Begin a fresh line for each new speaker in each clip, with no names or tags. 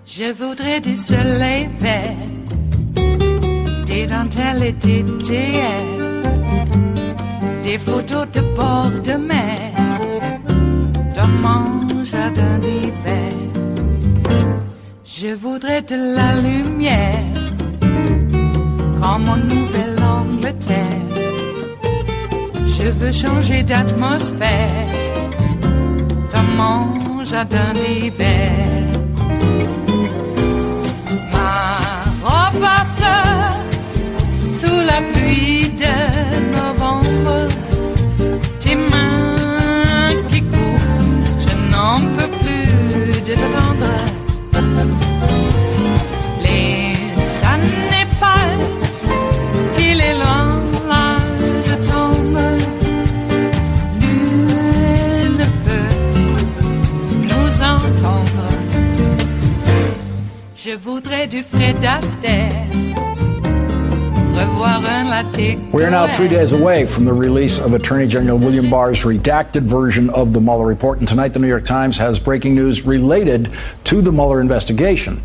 Je voudrais du soleil vert, des dentelles et des théières, des photos de bord de mer, dans mon jardin d'hiver. Je voudrais de la lumière, comme en Nouvelle-Angleterre. Je veux changer d'atmosphère, dans mon jardin d'hiver. Ma fleur, sous la pluie de novembre, tes mains qui courent, je n'en peux plus de t'attendre. Les années passent, qu'il est loin, là je tombe. Nul ne peut nous entendre. Je voudrais du Fred Astaire, revoir un Latinx.
We are now 3 days away from the release of Attorney General William Barr's redacted version of the Mueller report. And tonight, the New York Times has breaking news related to the Mueller investigation.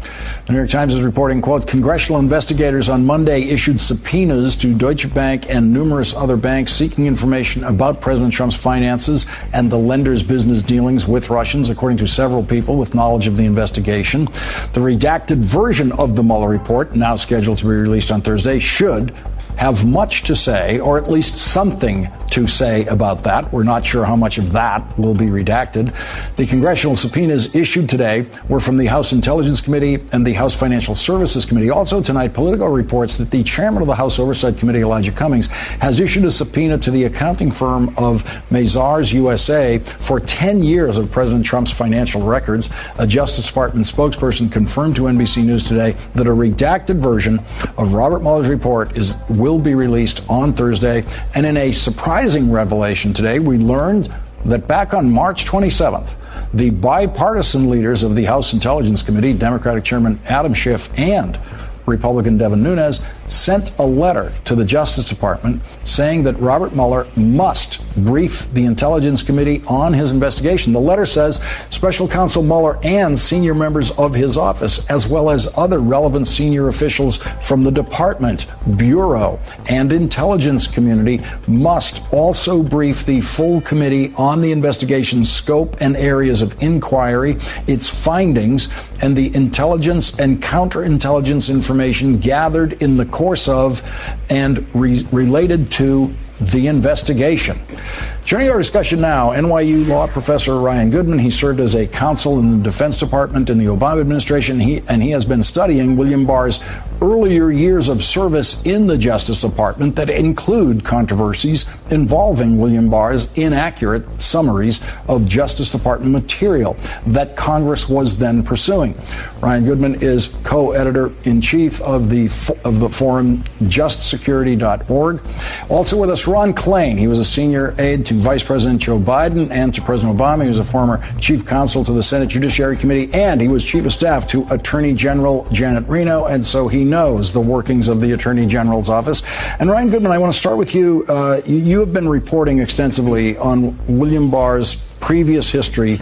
The New York Times is reporting, quote, congressional investigators on Monday issued subpoenas to Deutsche Bank and numerous other banks seeking information about President Trump's finances and the lender's business dealings with Russians, according to several people with knowledge of the investigation. The redacted version of the Mueller report, now scheduled to be released on Thursday, should have much to say, or at least something to say about that. We're not sure how much of that will be redacted. The congressional subpoenas issued today were from the House Intelligence Committee and the House Financial Services Committee. Also tonight, Politico reports that the chairman of the House Oversight Committee, Elijah Cummings, has issued a subpoena to the accounting firm of Mazars USA for 10 years of President Trump's financial records. A Justice Department spokesperson confirmed to NBC News today that a redacted version of Robert Mueller's report will be released on Thursday. And in a surprising revelation today, we learned that back on March 27th, the bipartisan leaders of the House Intelligence Committee, Democratic Chairman Adam Schiff and Republican Devin Nunes, sent a letter to the Justice Department saying that Robert Mueller must brief the Intelligence Committee on his investigation. The letter says Special Counsel Mueller and senior members of his office, as well as other relevant senior officials from the department, bureau, and intelligence community, must also brief the full committee on the investigation's scope and areas of inquiry, its findings, and the intelligence and counterintelligence information gathered in the course of and related to the investigation. Joining our discussion now, NYU law professor Ryan Goodman. He served as a counsel in the Defense Department in the Obama administration. He has been studying William Barr's earlier years of service in the Justice Department that include controversies involving William Barr's inaccurate summaries of Justice Department material that Congress was then pursuing. Ryan Goodman is co-editor-in-chief of the forum justsecurity.org. Also with us, Ron Klain. He was a senior aide to Vice President Joe Biden and to President Obama. He was a former chief counsel to the Senate Judiciary Committee, and he was chief of staff to Attorney General Janet Reno, and so he knows the workings of the Attorney General's office. And Ryan Goodman, I want to start with you. You have been reporting extensively on William Barr's previous history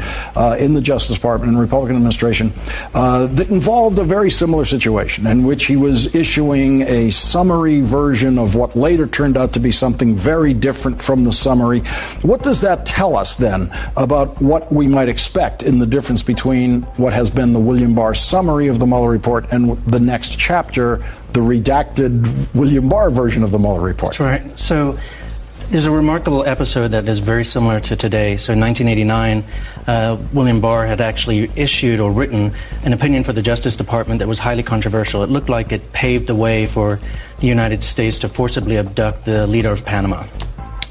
in the Justice Department and Republican administration that involved a very similar situation in which he was issuing a summary version of what later turned out to be something very different from the summary. What does that tell us then about what we might expect in the difference between what has been the William Barr summary of the Mueller report and the next chapter, the redacted William Barr version of the Mueller report?
That's right. So there's a remarkable episode that is very similar to today. So in 1989, William Barr had actually issued or written an opinion for the Justice Department that was highly controversial. It looked like it paved the way for the United States to forcibly abduct the leader of Panama.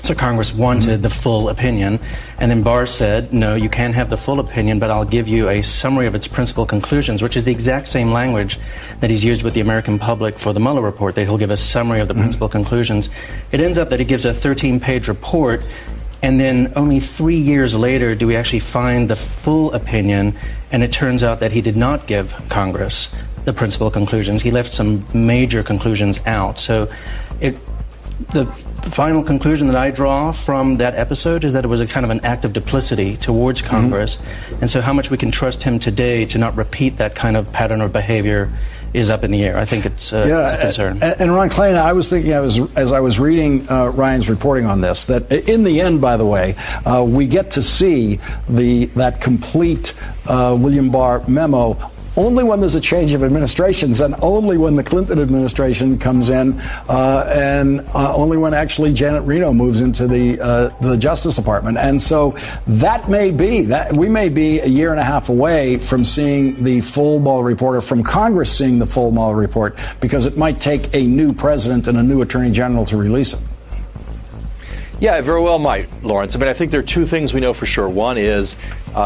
So So Congress wanted the full opinion, and then Barr said, no, you can't have the full opinion, but I'll give you a summary of its principal conclusions, which is the exact same language that he's used with the American public for the Mueller report, that he'll give a summary of the principal conclusions. It ends up that he gives a 13-page report, and then only 3 years later do we actually find the full opinion, and it turns out that he did not give Congress the principal conclusions. He left some major conclusions out. So the final conclusion that I draw from that episode is that it was a kind of an act of duplicity towards Congress. And so how much we can trust him today to not repeat that kind of pattern of behavior is up in the air. I think it's a concern. And
Ron Klain, I was thinking, as I was reading Ryan's reporting on this, that in the end, by the way, we get to see that complete William Barr memo only when there's a change of administrations, and only when the Clinton administration comes in, and only when actually Janet Reno moves into the Justice Department. And so that may be that we may be a year and a half away from seeing the full Mueller report, or from Congress seeing the full Mueller report, because it might take a new president and a new attorney general to release it.
Yeah, it very well might, Lawrence. I mean, I think there are two things we know for sure. One is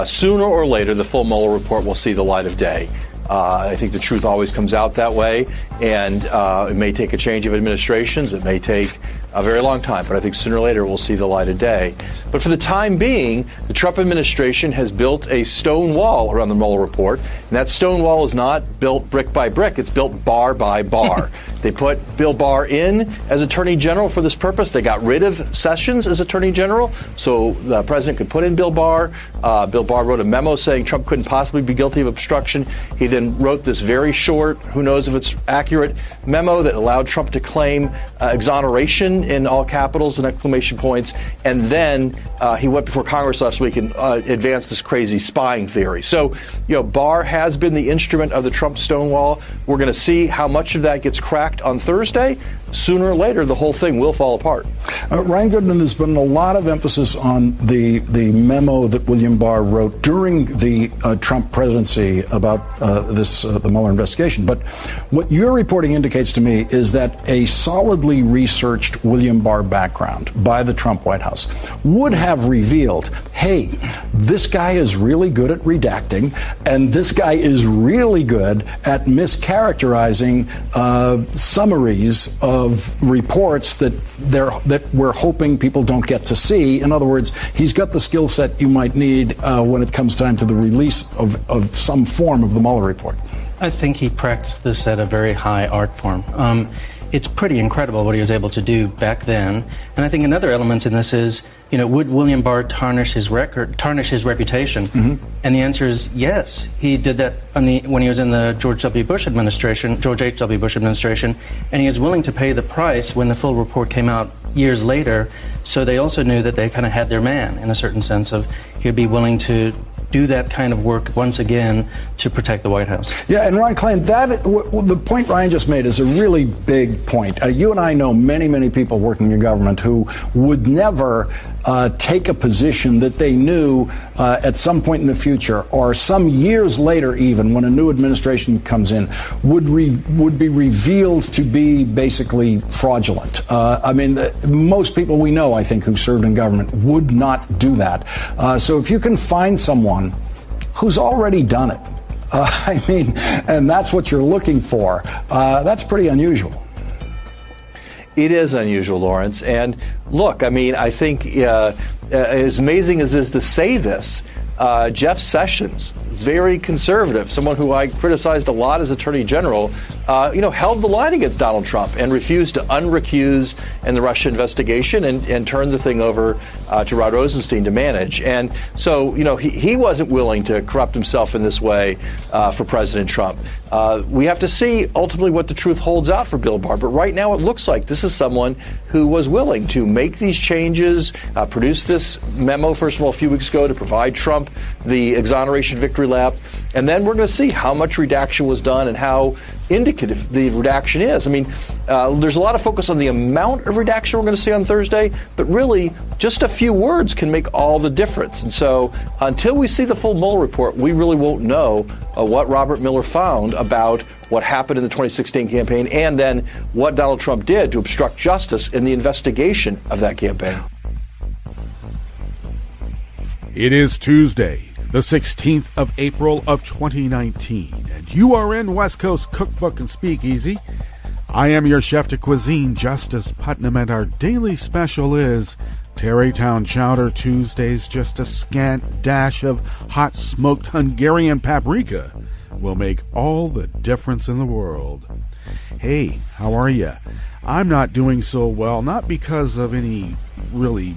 sooner or later, the full Mueller report will see the light of day. I think the truth always comes out that way, and it may take a change of administrations. It may take a very long time, but I think sooner or later we'll see the light of day. But for the time being, the Trump administration has built a stone wall around the Mueller report, and that stone wall is not built brick by brick. It's built bar by bar. They put Bill Barr in as Attorney General for this purpose. They got rid of Sessions as Attorney General, so the president could put in Bill Barr. Bill Barr wrote a memo saying Trump couldn't possibly be guilty of obstruction. He then wrote this very short, who knows if it's accurate, memo that allowed Trump to claim exoneration in all capitals and exclamation points. And then he went before Congress last week and advanced this crazy spying theory. So, Barr has been the instrument of the Trump stonewall. We're going to see how much of that gets cracked on Thursday. Sooner or later, the whole thing will fall apart.
Ryan Goodman, there's been a lot of emphasis on the memo that William Barr wrote during the Trump presidency about the Mueller investigation. But what your reporting indicates to me is that a solidly researched William Barr background by the Trump White House would have revealed, hey, this guy is really good at redacting, and this guy is really good at mischaracterizing summaries of reports that we're hoping people don't get to see. In other words, he's got the skill set you might need when it comes time to the release of some form of the Mueller report.
I think he practiced this at a very high art form. It's pretty incredible what he was able to do back then. And I think another element in this is, would William Barr tarnish his reputation? Mm-hmm. And the answer is yes. He did that when he was in the George H.W. Bush administration, and he was willing to pay the price when the full report came out years later. So they also knew that they kind of had their man, in a certain sense of he'd be willing to do that kind of work once again to protect the White House.
Yeah, and Ron Klain, the point Ryan just made is a really big point. You and I know many, many people working in government who would never take a position that they knew at some point in the future, or some years later even, when a new administration comes in, would be revealed to be basically fraudulent. Most people we know, I think, who served in government would not do that. So if you can find someone who's already done it, and that's what you're looking for, that's pretty unusual.
It is unusual, Lawrence. And look, I think as amazing as it is to say this, Jeff Sessions, very conservative, someone who I criticized a lot as Attorney General, held the line against Donald Trump and refused to unrecuse in the Russia investigation and turned the thing over to Rod Rosenstein to manage. And so, he wasn't willing to corrupt himself in this way for President Trump. We have to see ultimately what the truth holds out for Bill Barr. But right now it looks like this is someone who was willing to make these changes, produce this memo, first of all, a few weeks ago to provide Trump the exoneration victory lap. And then we're going to see how much redaction was done and how indicative the redaction is. There's a lot of focus on the amount of redaction we're going to see on Thursday, but really just a few words can make all the difference. And so until we see the full Mueller report, we really won't know what Robert Mueller found about what happened in the 2016 campaign and then what Donald Trump did to obstruct justice in the investigation of that campaign.
It is Tuesday, the 16th of April of 2019, and you are in West Coast Cookbook and Speakeasy. I am your chef de cuisine, Justice Putnam, and our daily special is Tarrytown Chowder Tuesdays. Just a scant dash of hot smoked Hungarian paprika will make all the difference in the world. Hey, how are you? I'm not doing so well, not because of any really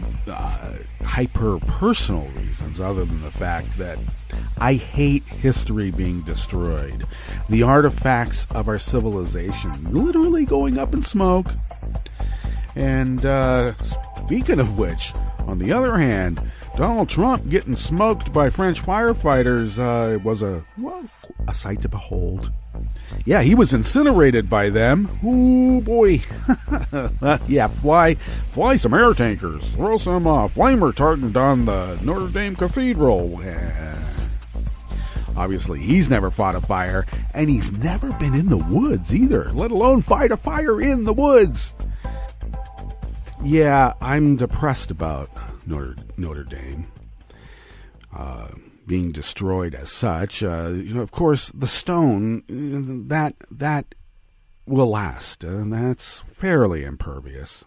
hyper-personal reasons, other than the fact that I hate history being destroyed. The artifacts of our civilization literally going up in smoke. And speaking of which, on the other hand, Donald Trump getting smoked by French firefighters was a sight to behold. Yeah, he was incinerated by them. Ooh, boy. Yeah, fly some air tankers. Throw some flame retardant on the Notre Dame Cathedral. Obviously, he's never fought a fire, and he's never been in the woods either, let alone fight a fire in the woods. Yeah, I'm depressed about Notre Dame being destroyed as such. Of course, the stone, that will last, and that's fairly impervious.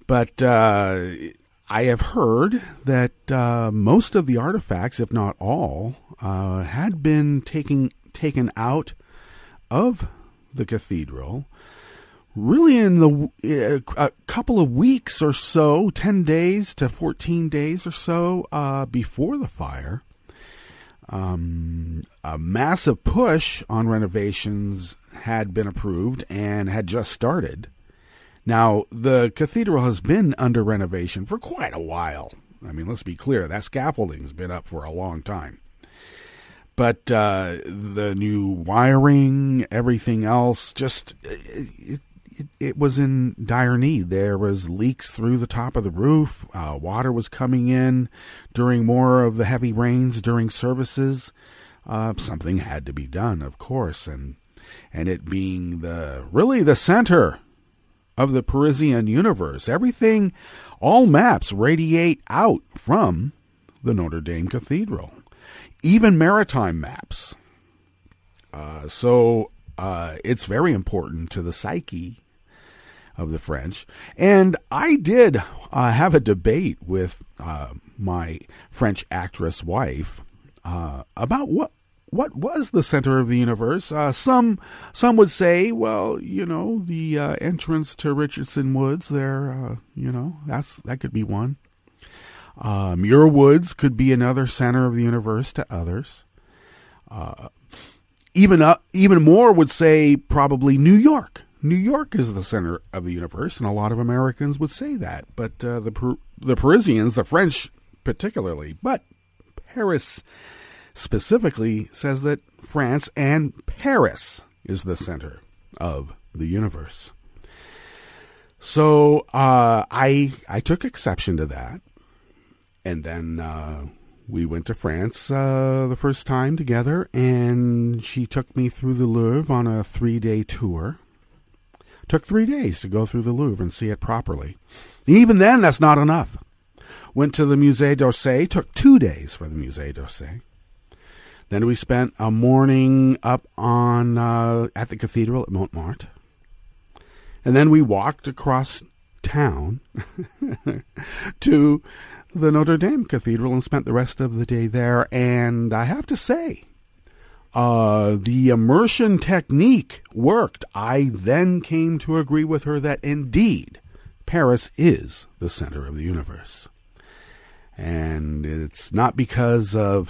But I have heard that most of the artifacts, if not all, had been taken out of the cathedral really in a couple of weeks or so, 10 days to 14 days or so before the fire. A massive push on renovations had been approved and had just started. Now, the cathedral has been under renovation for quite a while. I mean, let's be clear, that scaffolding's been up for a long time. But the new wiring, everything else, just it was in dire need. There was leaks through the top of the roof. Water was coming in during more of the heavy rains during services. Something had to be done, of course, and it being the center of the Parisian universe. Everything, all maps radiate out from the Notre Dame Cathedral, even maritime maps. So it's very important to the psyche of the French. And I did have a debate with my French actress wife about what was the center of the universe. Some would say, well, the entrance to Richardson Woods there, that could be one. Muir Woods could be another center of the universe to others. Even more would say probably New York. New York is the center of the universe, and a lot of Americans would say that. But the Parisians, the French particularly, but Paris specifically says that France and Paris is the center of the universe. So I took exception to that. And then we went to France the first time together, and she took me through the Louvre on a 3-day tour. Took 3 days to go through the Louvre and see it properly. Even then, that's not enough. Went to the Musée d'Orsay, took 2 days for the Musée d'Orsay. Then we spent a morning up on at the cathedral at Montmartre. And then we walked across town to the Notre Dame Cathedral and spent the rest of the day there. And I have to say, the immersion technique worked. I then came to agree with her that indeed Paris is the center of the universe. And it's not because we're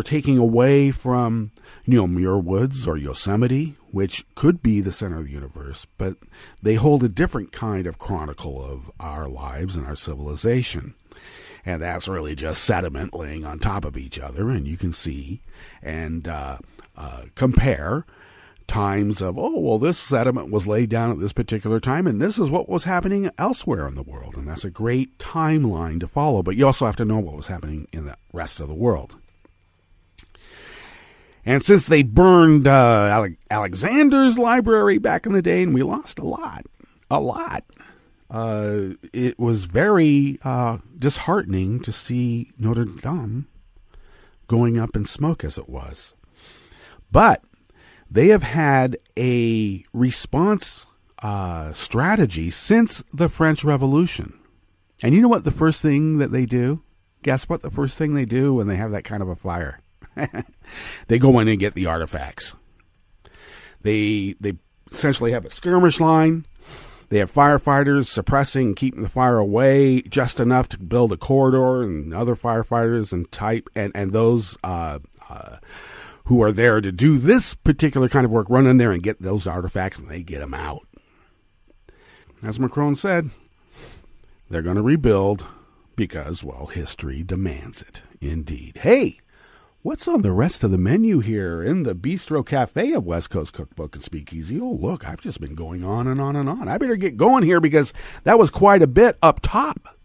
taking away from Muir Woods or Yosemite, which could be the center of the universe, but they hold a different kind of chronicle of our lives and our civilization. And that's really just sediment laying on top of each other, and you can see and compare times of, this sediment was laid down at this particular time, and this is what was happening elsewhere in the world. And that's a great timeline to follow, but you also have to know what was happening in the rest of the world. And since they burned Alexander's library back in the day, and we lost a lot, it was very disheartening to see Notre Dame going up in smoke as it was. But they have had a response strategy since the French Revolution. And you know what the first thing that they do? Guess what the first thing they do when they have that kind of a fire? They go in and get the artifacts. They essentially have a skirmish line. They have firefighters suppressing, keeping the fire away just enough to build a corridor, and other firefighters and those who are there to do this particular kind of work run in there and get those artifacts, and they get them out. As Macron said, they're going to rebuild because, well, history demands it. Indeed. Hey, what's on the rest of the menu here in the Bistro Cafe of West Coast Cookbook and Speakeasy? Oh, look, I've just been going on and on and on. I better get going here because that was quite a bit up top.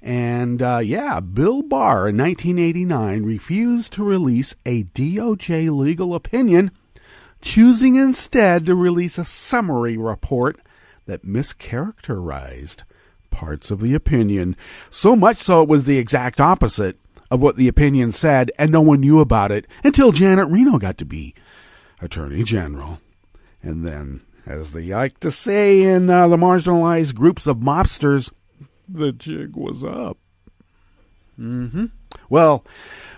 And, Bill Barr in 1989 refused to release a DOJ legal opinion, choosing instead to release a summary report that mischaracterized parts of the opinion. So much so it was the exact opposite of what the opinion said, and no one knew about it until Janet Reno got to be Attorney General. And then, as they like to say in the marginalized groups of mobsters, the jig was up. Well,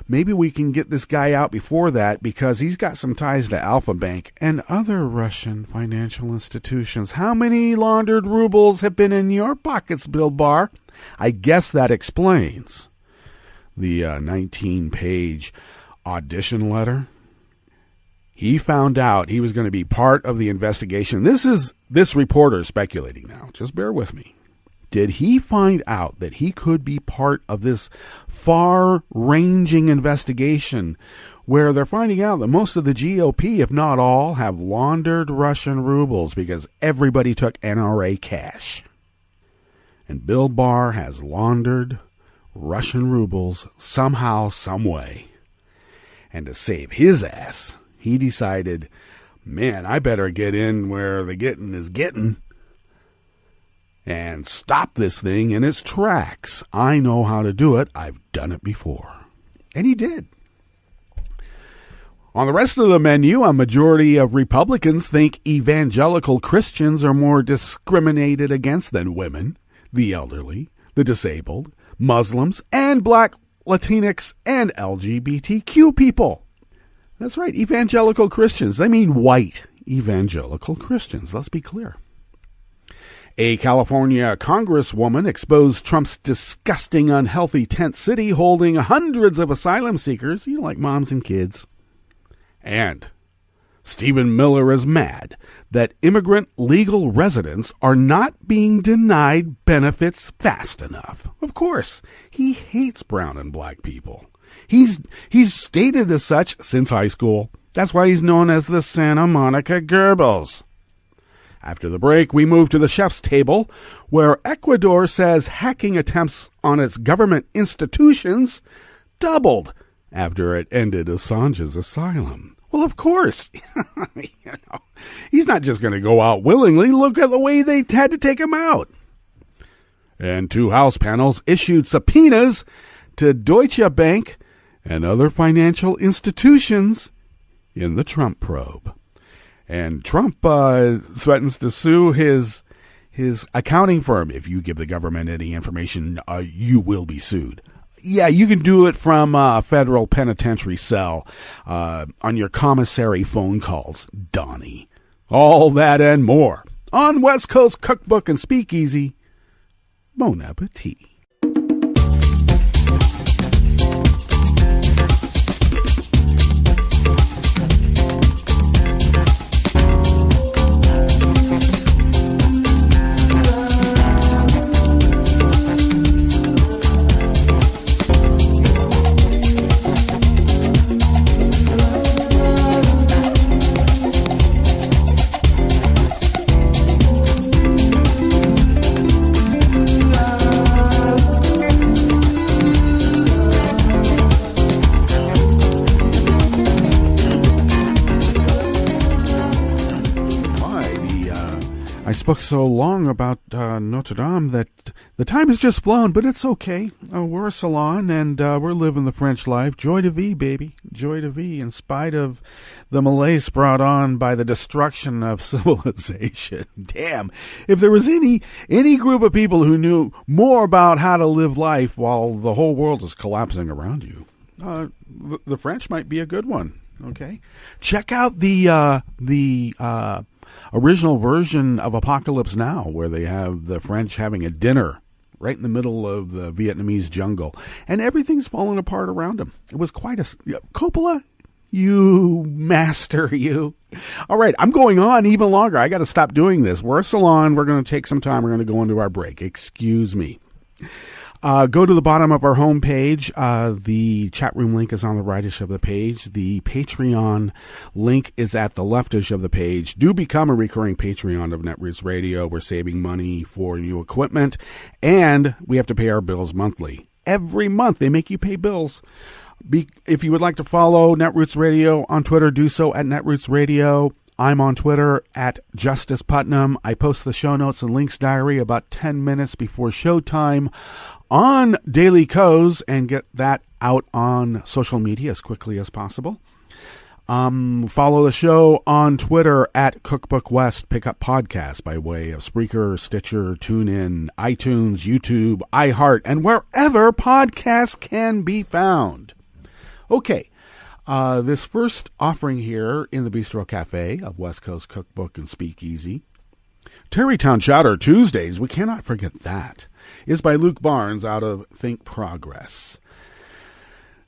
maybe we can get this guy out before that because he's got some ties to Alpha Bank and other Russian financial institutions. How many laundered rubles have been in your pockets, Bill Barr? I guess that explains the 19-page audition letter. He found out he was going to be part of the investigation. This reporter is speculating now. Just bear with me. Did he find out that he could be part of this far-ranging investigation where they're finding out that most of the GOP, if not all, have laundered Russian rubles because everybody took NRA cash? And Bill Barr has laundered Russian rubles somehow, some way. And to save his ass, he decided, man, I better get in where the getting is getting and stop this thing in its tracks. I know how to do it. I've done it before. And he did. On the rest of the menu, a majority of Republicans think evangelical Christians are more discriminated against than women, the elderly, the disabled, Muslims, and Black, Latinx, and LGBTQ people. That's right, evangelical Christians. I mean white evangelical Christians. Let's be clear. A California Congresswoman exposed Trump's disgusting, unhealthy tent city holding hundreds of asylum seekers, like moms and kids. And Stephen Miller is mad that immigrant legal residents are not being denied benefits fast enough. Of course, he hates brown and black people. He's stated as such since high school. That's why he's known as the Santa Monica Goebbels. After the break, we move to the chef's table, where Ecuador says hacking attempts on its government institutions doubled after it ended Assange's asylum. Well, of course. He's not just going to go out willingly. Look at the way they had to take him out. And 2 House panels issued subpoenas to Deutsche Bank and other financial institutions in the Trump probe. And Trump threatens to sue his accounting firm. If you give the government any information, you will be sued. Yeah, you can do it from a federal penitentiary cell on your commissary phone calls, Donnie. All that and more on West Coast Cookbook and Speakeasy. Bon appetit. I spoke so long about Notre Dame that the time has just flown, but it's okay. We're a salon, and we're living the French life. Joy de vie, baby. Joy de vie, in spite of the malaise brought on by the destruction of civilization. Damn. If there was any group of people who knew more about how to live life while the whole world is collapsing around you, the French might be a good one. Okay? Check out the original version of Apocalypse Now, where they have the French having a dinner right in the middle of the Vietnamese jungle, and everything's falling apart around them. It was quite a... Coppola, you master, you. All right, I'm going on even longer. I got to stop doing this. We're a salon. We're going to take some time. We're going to go into our break. Excuse me. Go to the bottom of our homepage. The chat room link is on the rightish of the page. The Patreon link is at the leftish of the page. Do become a recurring Patreon of Netroots Radio. We're saving money for new equipment, and we have to pay our bills monthly. Every month they make you pay bills. If you would like to follow Netroots Radio on Twitter, do so at Netroots Radio. I'm on Twitter at Justice Putnam. I post the show notes and links diary about 10 minutes before showtime on Daily Co's and get that out on social media as quickly as possible. Follow the show on Twitter at Cookbook West. Pick up podcasts by way of Spreaker, Stitcher, TuneIn, iTunes, YouTube, iHeart, and wherever podcasts can be found. Okay. This first offering here in the Bistro Cafe of West Coast Cookbook and Speakeasy, Tarrytown Chowder Tuesdays, we cannot forget that, is by Luke Barnes out of Think Progress.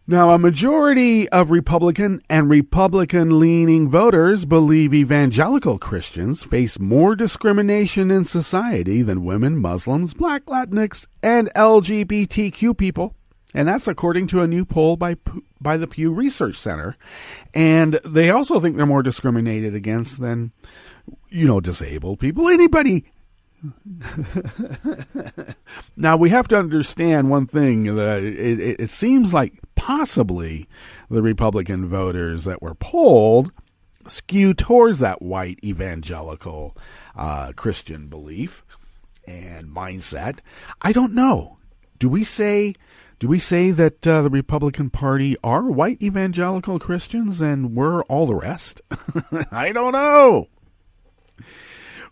Now, a majority of Republican and Republican-leaning voters believe evangelical Christians face more discrimination in society than women, Muslims, Black, Latinx, and LGBTQ people. And that's according to a new poll by the Pew Research Center. And they also think they're more discriminated against than, disabled people. Anybody. Now, we have to understand one thing. That it seems like possibly the Republican voters that were polled skew towards that white evangelical Christian belief and mindset. I don't know. Do we say that the Republican Party are white evangelical Christians and we're all the rest? I don't know.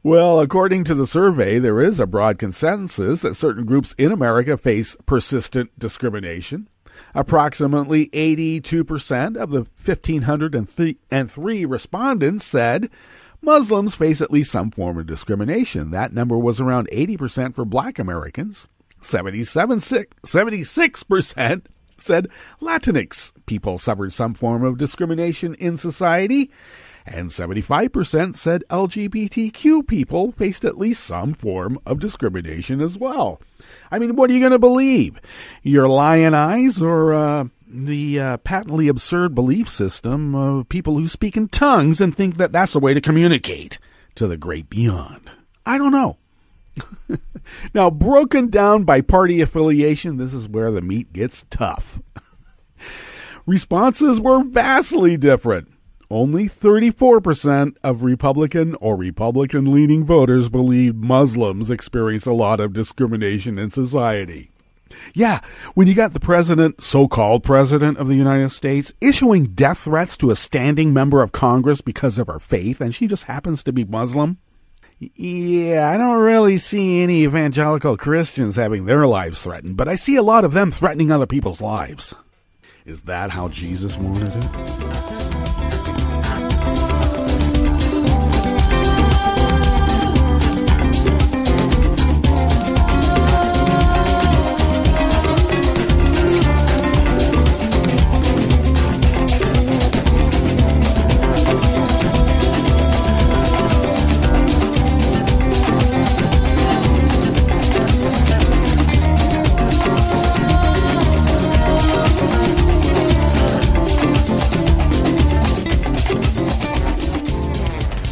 Well, according to the survey, there is a broad consensus that certain groups in America face persistent discrimination. Approximately 82% of the 1,503 respondents said Muslims face at least some form of discrimination. That number was around 80% for Black Americans. 76% said Latinx people suffered some form of discrimination in society, and 75% said LGBTQ people faced at least some form of discrimination as well. I mean, what are you going to believe? Your lion eyes or the patently absurd belief system of people who speak in tongues and think that that's a way to communicate to the great beyond? I don't know. Now, broken down by party affiliation, this is where the meat gets tough. Responses were vastly different. Only 34% of Republican or Republican-leaning voters believed Muslims experience a lot of discrimination in society. Yeah, when you got the president, so-called president of the United States, issuing death threats to a standing member of Congress because of her faith, and she just happens to be Muslim. Yeah, I don't really see any evangelical Christians having their lives threatened, but I see a lot of them threatening other people's lives. Is that how Jesus wanted it?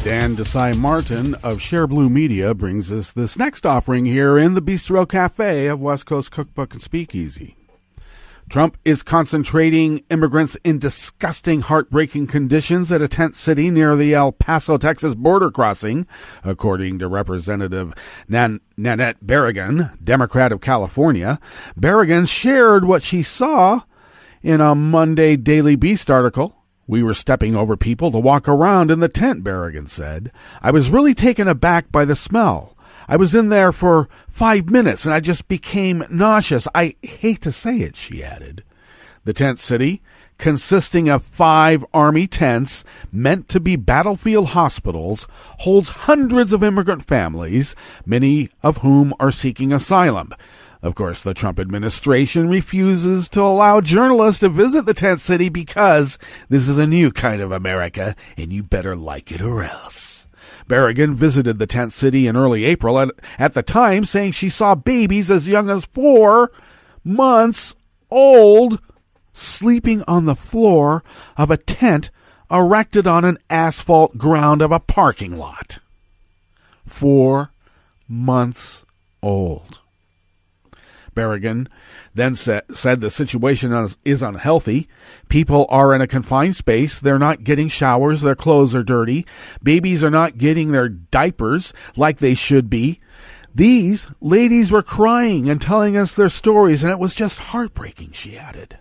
Dan Desai Martin of Share Blue Media brings us this next offering here in the Bistro Cafe of West Coast Cookbook and Speakeasy. Trump is concentrating immigrants in disgusting, heartbreaking conditions at a tent city near the El Paso, Texas border crossing, according to Representative Nanette Berrigan, Democrat of California. Berrigan shared what she saw in a Monday Daily Beast article. "We were stepping over people to walk around in the tent," Berrigan said. "I was really taken aback by the smell. I was in there for 5 minutes and I just became nauseous. I hate to say it," she added. The tent city, consisting of 5 army tents meant to be battlefield hospitals, holds hundreds of immigrant families, many of whom are seeking asylum. Of course, the Trump administration refuses to allow journalists to visit the tent city because this is a new kind of America and you better like it or else. Berrigan visited the tent city in early April, at the time saying she saw babies as young as 4 months old sleeping on the floor of a tent erected on an asphalt ground of a parking lot. 4 months old. Berrigan then said the situation is unhealthy. People are in a confined space. They're not getting showers. Their clothes are dirty. Babies are not getting their diapers like they should be. These ladies were crying and telling us their stories, and it was just heartbreaking, she added.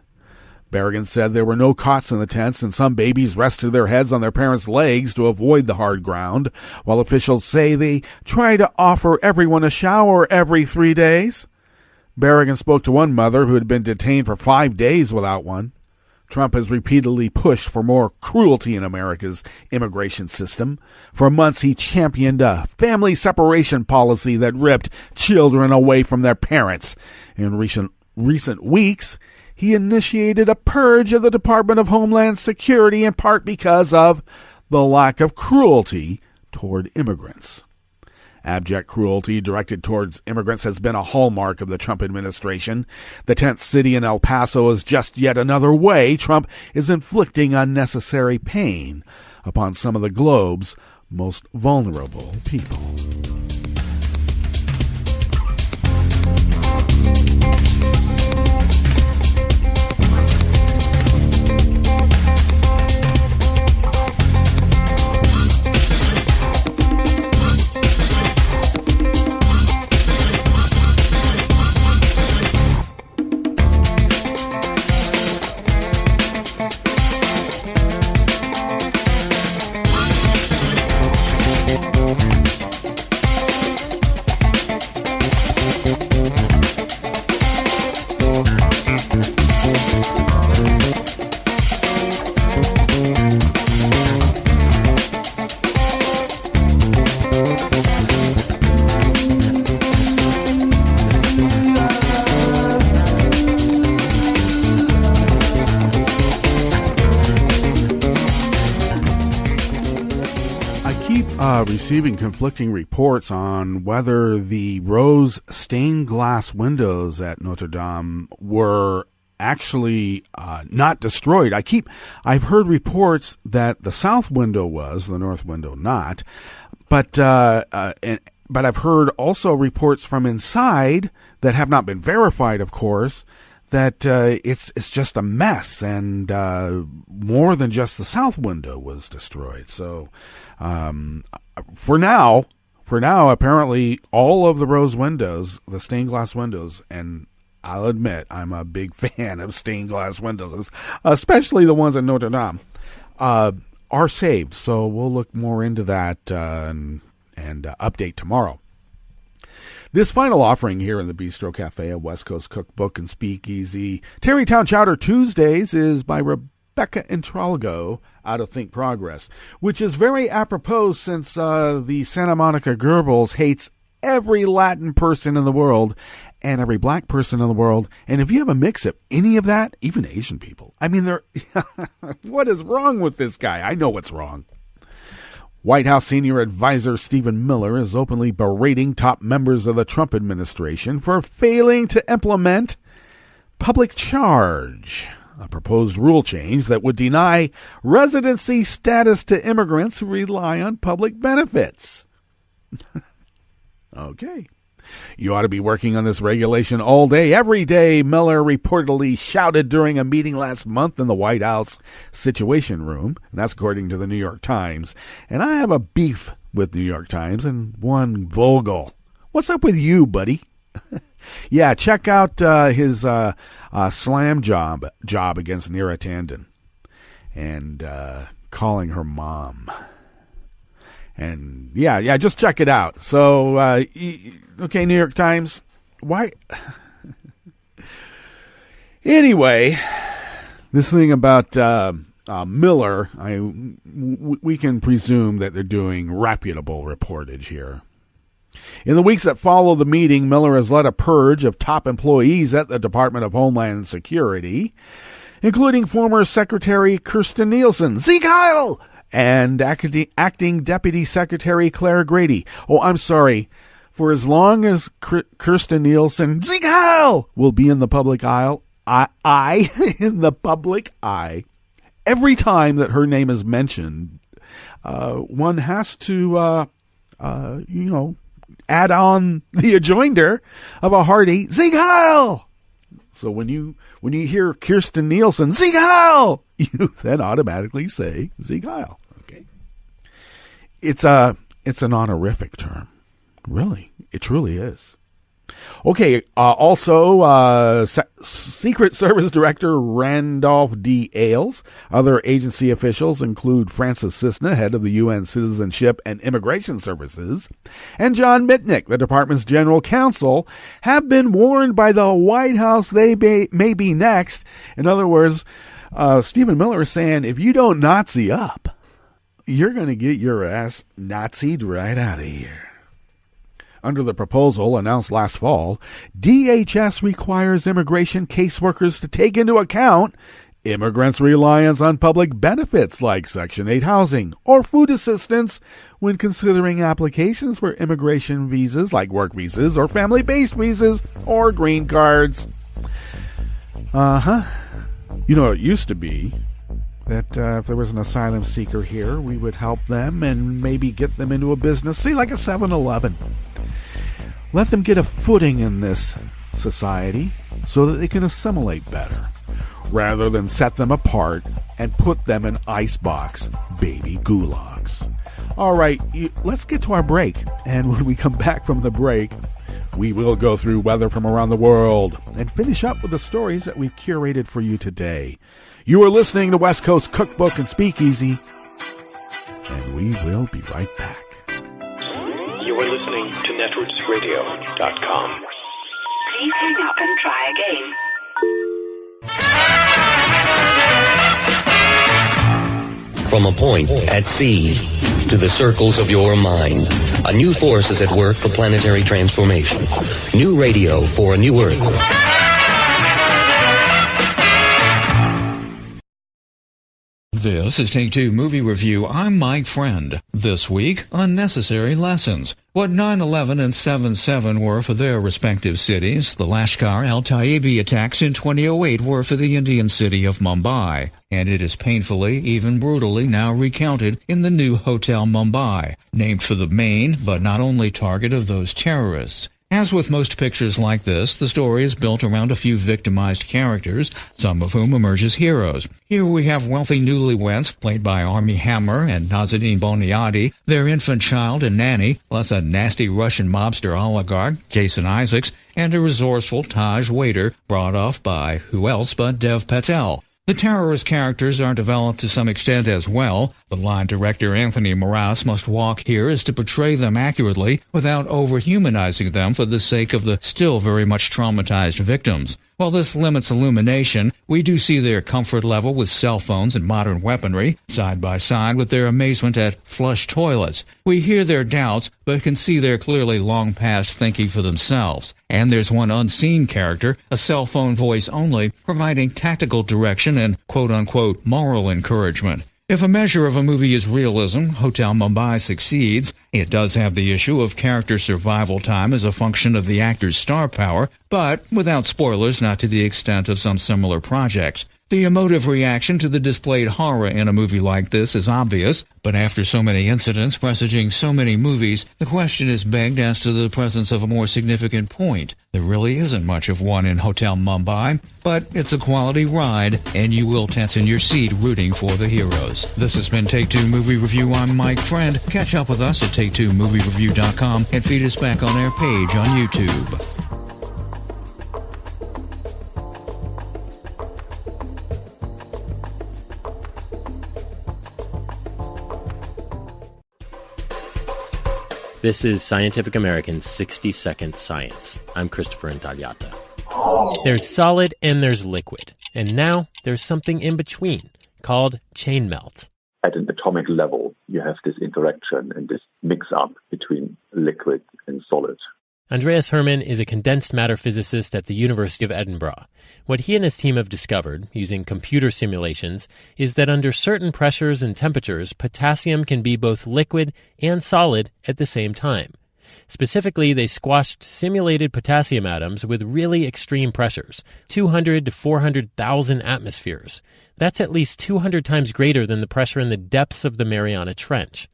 Berrigan said there were no cots in the tents, and some babies rested their heads on their parents' legs to avoid the hard ground, while officials say they try to offer everyone a shower every 3 days. Berrigan spoke to one mother who had been detained for 5 days without one. Trump has repeatedly pushed for more cruelty in America's immigration system. For months, he championed a family separation policy that ripped children away from their parents. In recent weeks, he initiated a purge of the Department of Homeland Security, in part because of the lack of cruelty toward immigrants. Abject cruelty directed towards immigrants has been a hallmark of the Trump administration. The tent city in El Paso is just yet another way Trump is inflicting unnecessary pain upon some of the globe's most vulnerable people. Receiving conflicting reports on whether the rose stained glass windows at Notre Dame were actually not destroyed. I've heard reports that the south window was, the north window not, but I've heard also reports from inside that have not been verified, of course, that it's just a mess, and more than just the south window was destroyed. So for now, apparently all of the rose windows, the stained glass windows, and I'll admit I'm a big fan of stained glass windows, especially the ones at Notre Dame, are saved. So we'll look more into that and update tomorrow. This final offering here in the Bistro Cafe, a West Coast Cookbook and Speakeasy, Tarrytown Chowder Tuesdays, is by Rebecca Intralgo out of Think Progress, which is very apropos since the Santa Monica Goebbels hates every Latin person in the world and every black person in the world. And if you have a mix of any of that, even Asian people, I mean, what is wrong with this guy? I know what's wrong. White House senior advisor Stephen Miller is openly berating top members of the Trump administration for failing to implement public charge, a proposed rule change that would deny residency status to immigrants who rely on public benefits. Okay. You ought to be working on this regulation all day, every day, Miller reportedly shouted during a meeting last month in the White House Situation Room. And that's according to the New York Times. And I have a beef with New York Times and one Vogel. What's up with you, buddy? Yeah, check out his slam job against Neera Tanden and calling her mom. And yeah, just check it out. So, okay, New York Times, why? Anyway, this thing about Miller, we can presume that they're doing reputable reportage here. In the weeks that follow the meeting, Miller has led a purge of top employees at the Department of Homeland Security, including former Secretary Kirstjen Nielsen, Sieg Heil, and acting Deputy Secretary Claire Grady. Oh, I'm sorry. For as long as Kirstjen Nielsen, Sieg Heil, will be in the public eye, in the public eye, every time that her name is mentioned, one has to, add on the adjoinder of a hearty Sieg Heil. So when you hear Kirstjen Nielsen, Sieg Heil, you then automatically say Sieg Heil. Okay, it's an honorific term, really. It truly is. Okay, also, Secret Service Director Randolph D. Ailes. Other agency officials include Francis Cisna, head of the UN Citizenship and Immigration Services, and John Mitnick, the department's general counsel, have been warned by the White House they may be next. In other words, Stephen Miller is saying, if you don't Nazi up, you're going to get your ass Nazi'd right out of here. Under the proposal announced last fall, DHS requires immigration caseworkers to take into account immigrants' reliance on public benefits like Section 8 housing or food assistance when considering applications for immigration visas like work visas or family-based visas or green cards. You know, it used to be that if there was an asylum seeker here, we would help them and maybe get them into a business, see, like a 7-Eleven. Let them get a footing in this society so that they can assimilate better, rather than set them apart and put them in icebox baby gulags. All right, let's get to our break. And when we come back from the break, we will go through weather from around the world and finish up with the stories that we've curated for you today. You are listening to West Coast Cookbook and Speakeasy, and we will be right back.
You are listening to netrootsradio.com.
Please hang up and try again.
From a point at sea to the circles of your mind, a new force is at work for planetary transformation. New radio for a new Earth.
This is Take Two Movie Review. I'm Mike Friend. This week, Unnecessary Lessons. What 9/11 and 7/7 were for their respective cities, the Lashkar-e-Taiba attacks in 2008 were for the Indian city of Mumbai. And it is painfully, even brutally, now recounted in the new Hotel Mumbai, named for the main, but not only target of those terrorists. As with most pictures like this, the story is built around a few victimized characters, some of whom emerge as heroes. Here we have wealthy newlyweds, played by Armie Hammer and Nazanin Boniadi, their infant child and nanny, plus a nasty Russian mobster oligarch, Jason Isaacs, and a resourceful Taj waiter, brought off by who else but Dev Patel. The terrorist characters are developed to some extent as well. The line director Anthony Moras must walk here as to portray them accurately without over-humanizing them for the sake of the still very much traumatized victims. While this limits illumination, we do see their comfort level with cell phones and modern weaponry, side by side with their amazement at flush toilets. We hear their doubts, but can see their clearly long past thinking for themselves. And there's one unseen character, a cell phone voice only, providing tactical direction and quote-unquote moral encouragement. If a measure of a movie is realism, Hotel Mumbai succeeds. It does have the issue of character survival time as a function of the actor's star power, but without spoilers, not to the extent of some similar projects. The emotive reaction to the displayed horror in a movie like this is obvious, but after so many incidents presaging so many movies, the question is begged as to the presence of a more significant point. There really isn't much of one in Hotel Mumbai, but it's a quality ride, and you will tense in your seat rooting for the heroes. This has been Take Two Movie Review. I'm Mike Friend. Catch up with us at Take2MovieReview.com and feed us back on our page on YouTube.
This is Scientific American's 60-Second Science. I'm Christopher Intagliata. There's solid and there's liquid. And now there's something in between called chain melt.
At an atomic level, you have this interaction and this mix-up between liquid and solid.
Andreas Hermann is a condensed matter physicist at the University of Edinburgh. What he and his team have discovered, using computer simulations, is that under certain pressures and temperatures, potassium can be both liquid and solid at the same time. Specifically, they squashed simulated potassium atoms with really extreme pressures, 200 to 400,000 atmospheres. That's at least 200 times greater than the pressure in the depths of the Mariana Trench.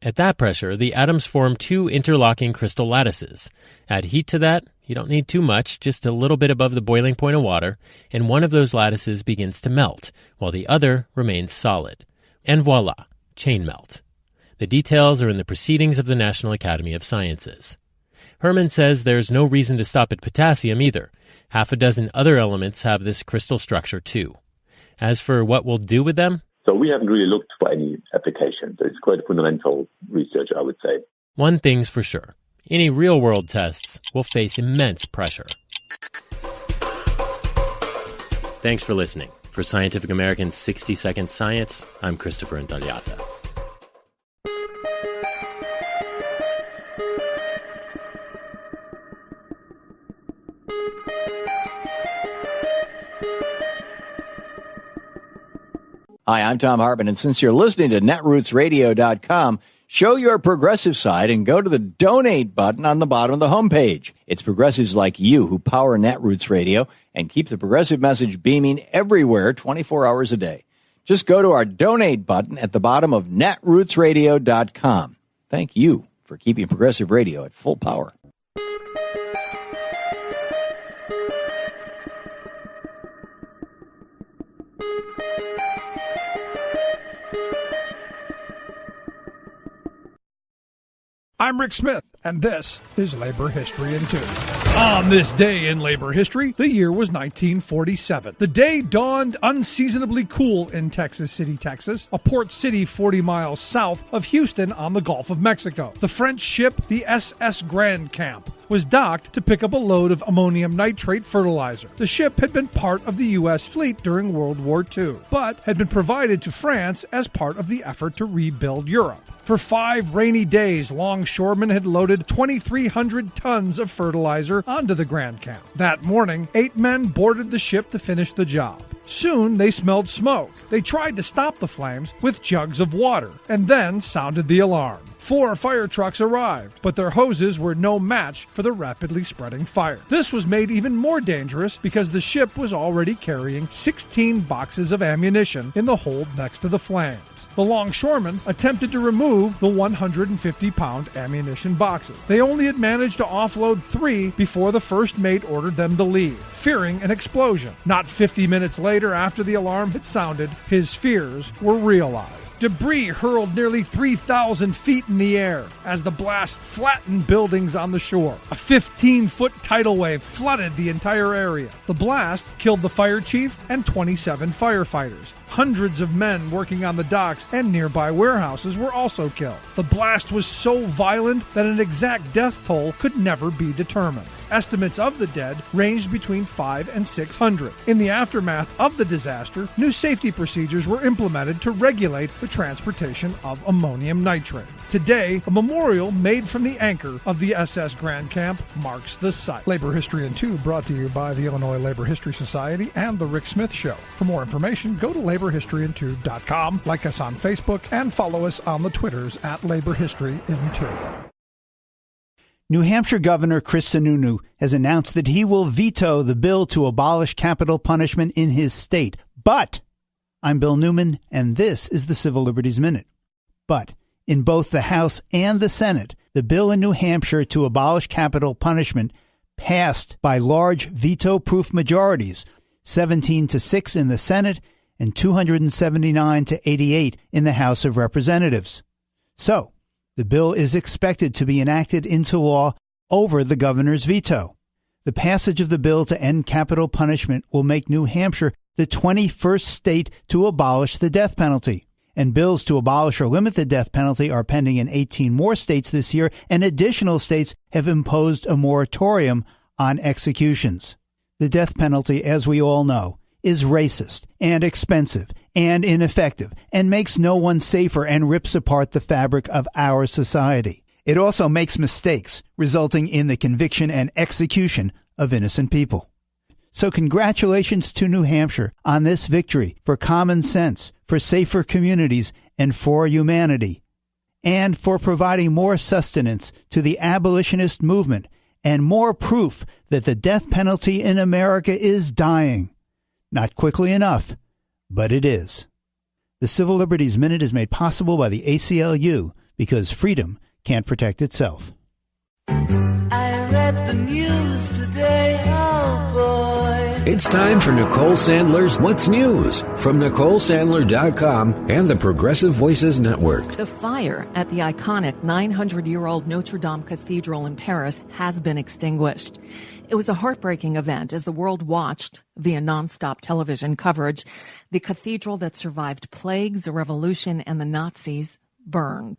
At that pressure, the atoms form two interlocking crystal lattices. Add heat to that, you don't need too much, just a little bit above the boiling point of water, and one of those lattices begins to melt, while the other remains solid. And voila, chain melt. The details are in the Proceedings of the National Academy of Sciences. Hermann says there's no reason to stop at potassium either. Half a dozen other elements have this crystal structure too. As for what we'll do with them,
so we haven't really looked for any applications. It's quite fundamental research, I would say.
One thing's for sure. Any real-world tests will face immense pressure. Thanks for listening. For Scientific American's 60-Second Science, I'm Christopher Intagliata.
Hi, I'm Tom Hartman, and since you're listening to netrootsradio.com, show your progressive side and go to the donate button on the bottom of the homepage. It's progressives like you who power Netroots Radio and keep the progressive message beaming everywhere 24 hours a day. Just go to our donate button at the bottom of netrootsradio.com. Thank you for keeping progressive radio at full power.
I'm Rick Smith, and this is Labor History in 2. On this day in labor history, the year was 1947. The day dawned unseasonably cool in Texas City, Texas, a port city 40 miles south of Houston on the Gulf of Mexico. The French ship, the SS Grand Camp, was docked to pick up a load of ammonium nitrate fertilizer. The ship had been part of the U.S. fleet during World War II, but had been provided to France as part of the effort to rebuild Europe. For 5 rainy days, longshoremen had loaded 2,300 tons of fertilizer onto the Grand Camp. That morning, 8 men boarded the ship to finish the job. Soon, they smelled smoke. They tried to stop the flames with jugs of water, and then sounded the alarm. 4 fire trucks arrived, but their hoses were no match for the rapidly spreading fire. This was made even more dangerous because the ship was already carrying 16 boxes of ammunition in the hold next to the flames. The longshoremen attempted to remove the 150-pound ammunition boxes. They only had managed to offload 3 before the first mate ordered them to leave, fearing an explosion. Not 50 minutes later, after the alarm had sounded, his fears were realized. Debris hurled nearly 3,000 feet in the air as the blast flattened buildings on the shore. A 15-foot tidal wave flooded the entire area. The blast killed the fire chief and 27 firefighters. Hundreds of men working on the docks and nearby warehouses were also killed. The blast was so violent that an exact death toll could never be determined. Estimates of the dead ranged between 500 and 600. In the aftermath of the disaster, new safety procedures were implemented to regulate the transportation of ammonium nitrate. Today, a memorial made from the anchor of the SS Grand Camp marks the site.
Labor History in 2 brought to you by the Illinois Labor History Society and The Rick Smith Show. For more information, go to laborhistoryin2.com, like us on Facebook, and follow us on the Twitters at Labor History in 2.
New Hampshire Governor Chris Sununu has announced that he will veto the bill to abolish capital punishment in his state. But I'm Bill Newman, and this is the Civil Liberties Minute. But in both the House and the Senate, the bill in New Hampshire to abolish capital punishment passed by large veto-proof majorities, 17-6 in the Senate and 279-88 in the House of Representatives. So, the bill is expected to be enacted into law over the governor's veto. The passage of the bill to end capital punishment will make New Hampshire the 21st state to abolish the death penalty. And bills to abolish or limit the death penalty are pending in 18 more states this year, and additional states have imposed a moratorium on executions. The death penalty, as we all know, is racist and expensive and ineffective and makes no one safer and rips apart the fabric of our society. It also makes mistakes, resulting in the conviction and execution of innocent people. So congratulations to New Hampshire on this victory for common sense, for safer communities, and for humanity, and for providing more sustenance to the abolitionist movement and more proof that the death penalty in America is dying. Not quickly enough, but it is. The Civil Liberties Minute is made possible by the ACLU because freedom can't protect itself.
I read the news today, oh boy.
It's time for Nicole Sandler's What's News from NicoleSandler.com and the Progressive Voices Network.
The fire at the iconic 900-year-old Notre Dame Cathedral in Paris has been extinguished. It was a heartbreaking event as the world watched, via nonstop television coverage, the cathedral that survived plagues, a revolution, and the Nazis burn.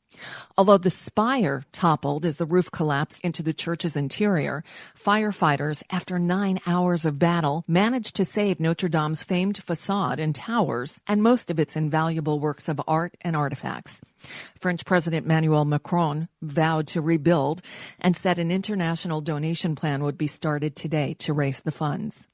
Although the spire toppled as the roof collapsed into the church's interior, firefighters, after 9 hours of battle, managed to save Notre Dame's famed facade and towers and most of its invaluable works of art and artifacts. French President Emmanuel Macron vowed to rebuild and said an international donation plan would be started today to raise the funds.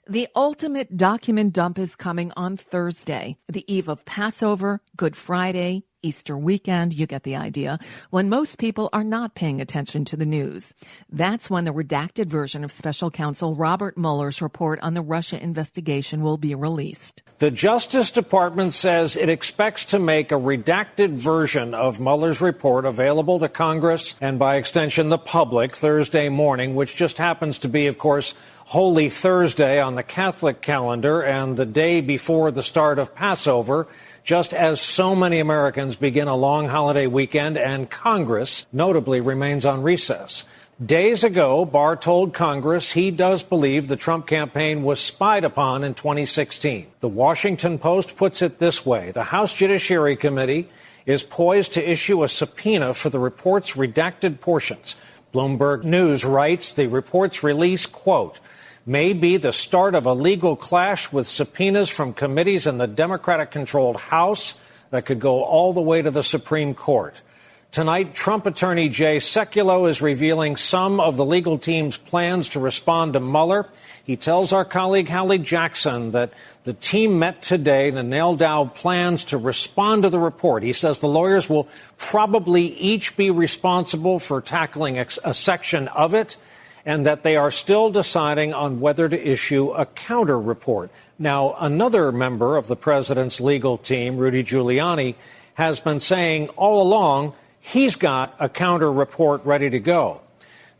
The ultimate document dump is coming on Thursday, the eve of Passover, Good Friday, Easter weekend, you get the idea, when most people are not paying attention to the news. That's when the redacted version of Special Counsel Robert Mueller's report on the Russia investigation will be released.
The Justice Department says it expects to make a redacted version of Mueller's report available to Congress and, by extension, the public Thursday morning, which just happens to be, of course, Holy Thursday on the Catholic calendar and the day before the start of Passover, just as so many Americans begin a long holiday weekend and Congress notably remains on recess. Days ago, Barr told Congress he does believe the Trump campaign was spied upon in 2016. The Washington Post puts it this way. The House Judiciary Committee is poised to issue a subpoena for the report's redacted portions. Bloomberg News writes the report's release, quote, may be the start of a legal clash with subpoenas from committees in the Democratic-controlled House that could go all the way to the Supreme Court. Tonight, Trump attorney Jay Sekulow is revealing some of the legal team's plans to respond to Mueller. He tells our colleague Hallie Jackson that the team met today to nail down plans to respond to the report. He says the lawyers will probably each be responsible for tackling a section of it, and that they are still deciding on whether to issue a counter report. Now, another member of the president's legal team, Rudy Giuliani, has been saying all along he's got a counter report ready to go.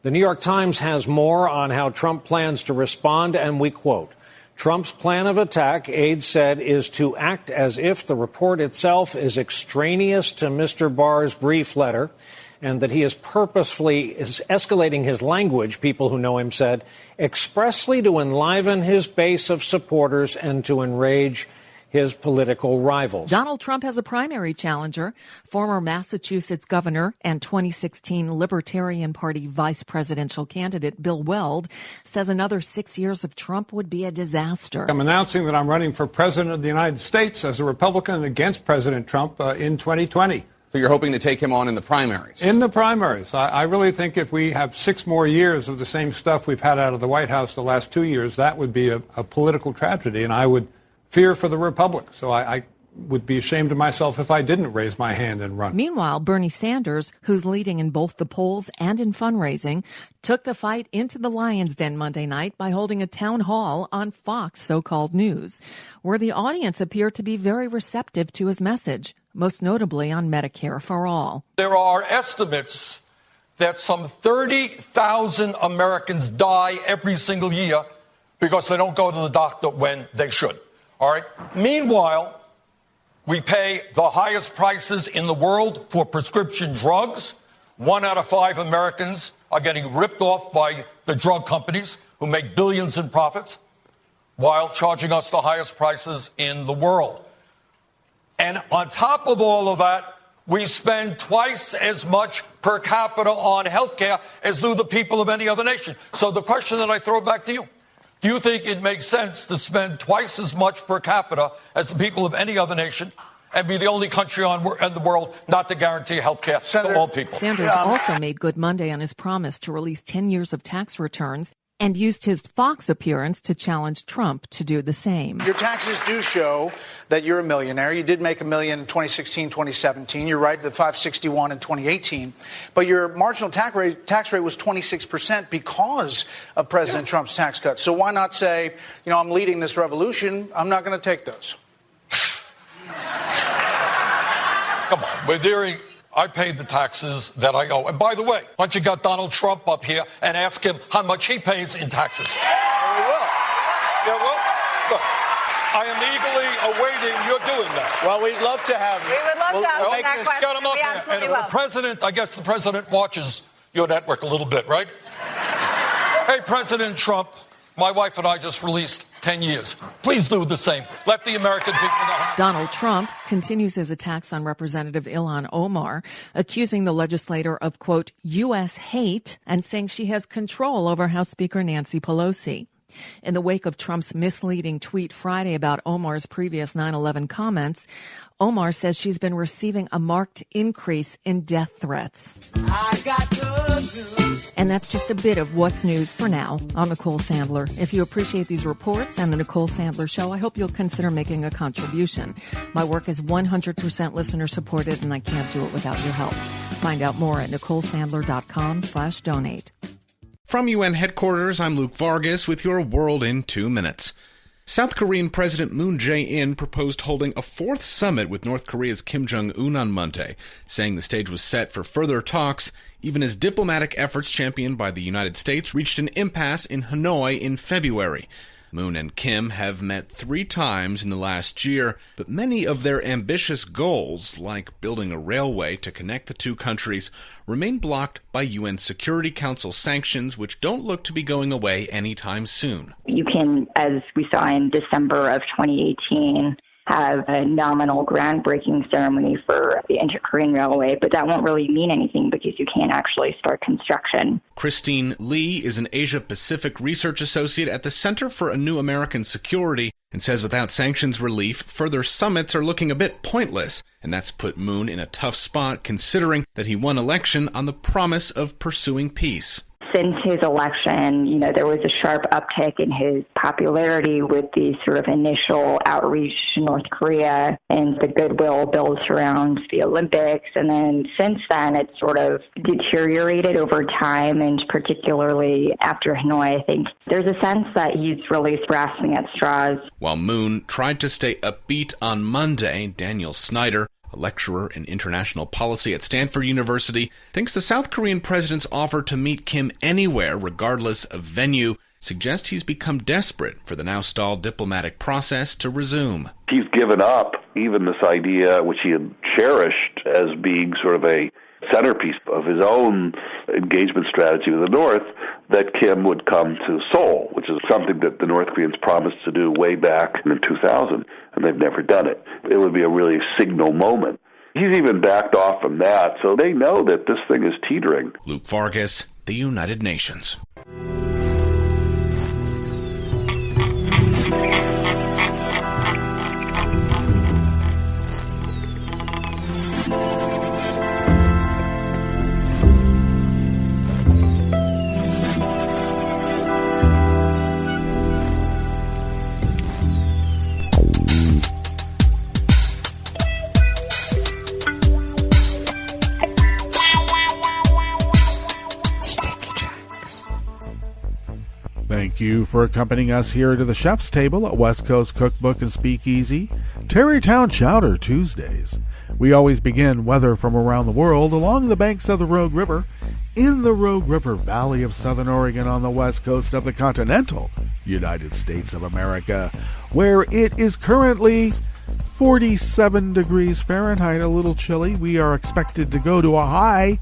The New York Times has more on how Trump plans to respond, and we quote, Trump's plan of attack, aides said, is to act as if the report itself is extraneous to Mr. Barr's brief letter, and that he is purposefully escalating his language, people who know him said, expressly to enliven his base of supporters and to enrage his political rivals.
Donald Trump has a primary challenger. Former Massachusetts governor and 2016 Libertarian Party vice presidential candidate Bill Weld says another 6 years of Trump would be a disaster.
I'm announcing that I'm running for president of the United States as a Republican against President Trump in 2020.
So you're hoping to take him on in the primaries?
In the primaries. I really think if we have 6 more years of the same stuff we've had out of the White House the last 2 years, that would be a political tragedy, and I would fear for the Republic. So I would be ashamed of myself if I didn't raise my hand and run.
Meanwhile, Bernie Sanders, who's leading in both the polls and in fundraising, took the fight into the lion's den Monday night by holding a town hall on Fox so-called news, where the audience appeared to be very receptive to his message, most notably on Medicare for All.
There are estimates that some 30,000 Americans die every single year because they don't go to the doctor when they should. All right. Meanwhile, we pay the highest prices in the world for prescription drugs. 1 out of 5 Americans are getting ripped off by the drug companies who make billions in profits while charging us the highest prices in the world. And on top of all of that, we spend twice as much per capita on health care as do the people of any other nation. So the question that I throw back to you, do you think it makes sense to spend twice as much per capita as the people of any other nation and be the only country in the world not to guarantee health care to all people?
Sanders also made good Monday on his promise to release 10 years of tax returns and used his Fox appearance to challenge Trump to do the same.
Your taxes do show that you're a millionaire. You did make $1 million in 2016, 2017. You're right, the $561 in 2018. But your marginal tax rate was 26% because of President Trump's tax cuts. So why not say, I'm leading this revolution. I'm not going to take those.
Come on, I paid the taxes that I owe. And by the way, why don't you got Donald Trump up here and ask him how much he pays in taxes?
We will.
Yeah, well, look, I am eagerly awaiting your doing that.
Well, we'd love to have you.
We would love to have you. That question.
Get him up
We
there.
absolutely
And
will.
the president, I guess the president watches your network a little bit, right? Hey, President Trump, my wife and I just released 10 years. Please do the same. Let the American people know.
Donald Trump continues his attacks on Representative Ilhan Omar, accusing the legislator of, quote, U.S. hate and saying she has control over House Speaker Nancy Pelosi. In the wake of Trump's misleading tweet Friday about Omar's previous 9/11 comments, Omar says she's been receiving a marked increase in death threats.
I got good news.
And that's just a bit of what's news for now. I'm Nicole Sandler. If you appreciate these reports and the Nicole Sandler Show, I hope you'll consider making a contribution. My work is 100% listener supported, and I can't do it without your help. Find out more at NicoleSandler.com/donate.
From UN headquarters, I'm Luke Vargas with your World in 2 minutes. South Korean President Moon Jae-in proposed holding a 4th summit with North Korea's Kim Jong-un on Monday, saying the stage was set for further talks, even as diplomatic efforts championed by the United States reached an impasse in Hanoi in February. Moon and Kim have met 3 times in the last year, but many of their ambitious goals, like building a railway to connect the 2 countries, remain blocked by UN Security Council sanctions, which don't look to be going away anytime soon.
You can, as we saw in December of 2018, have a nominal groundbreaking ceremony for the Inter-Korean Railway, but that won't really mean anything because you can't actually start construction.
Christine Lee is an Asia-Pacific research associate at the Center for a New American Security and says without sanctions relief, further summits are looking a bit pointless, and that's put Moon in a tough spot considering that he won election on the promise of pursuing peace.
Since his election, there was a sharp uptick in his popularity with the sort of initial outreach to North Korea and the goodwill built around the Olympics. And then since then, it's sort of deteriorated over time, and particularly after Hanoi, I think there's a sense that he's really grasping at straws.
While Moon tried to stay upbeat on Monday, Daniel Snyder, a lecturer in international policy at Stanford University, thinks the South Korean president's offer to meet Kim anywhere, regardless of venue, suggests he's become desperate for the now stalled diplomatic process to resume.
He's given up even this idea, which he had cherished as being sort of a centerpiece of his own engagement strategy with the North, that Kim would come to Seoul, which is something that the North Koreans promised to do way back in 2000, and they've never done it. It would be a really signal moment. He's even backed off from that, so they know that this thing is teetering.
Luke Vargas, the United Nations.
Thank you for accompanying us here to the Chef's Table at West Coast Cookbook and Speakeasy, Tarrytown Chowder Tuesdays. We always begin weather from around the world along the banks of the Rogue River, in the Rogue River Valley of Southern Oregon on the west coast of the continental United States of America, where it is currently 47 degrees Fahrenheit, a little chilly. We are expected to go to a high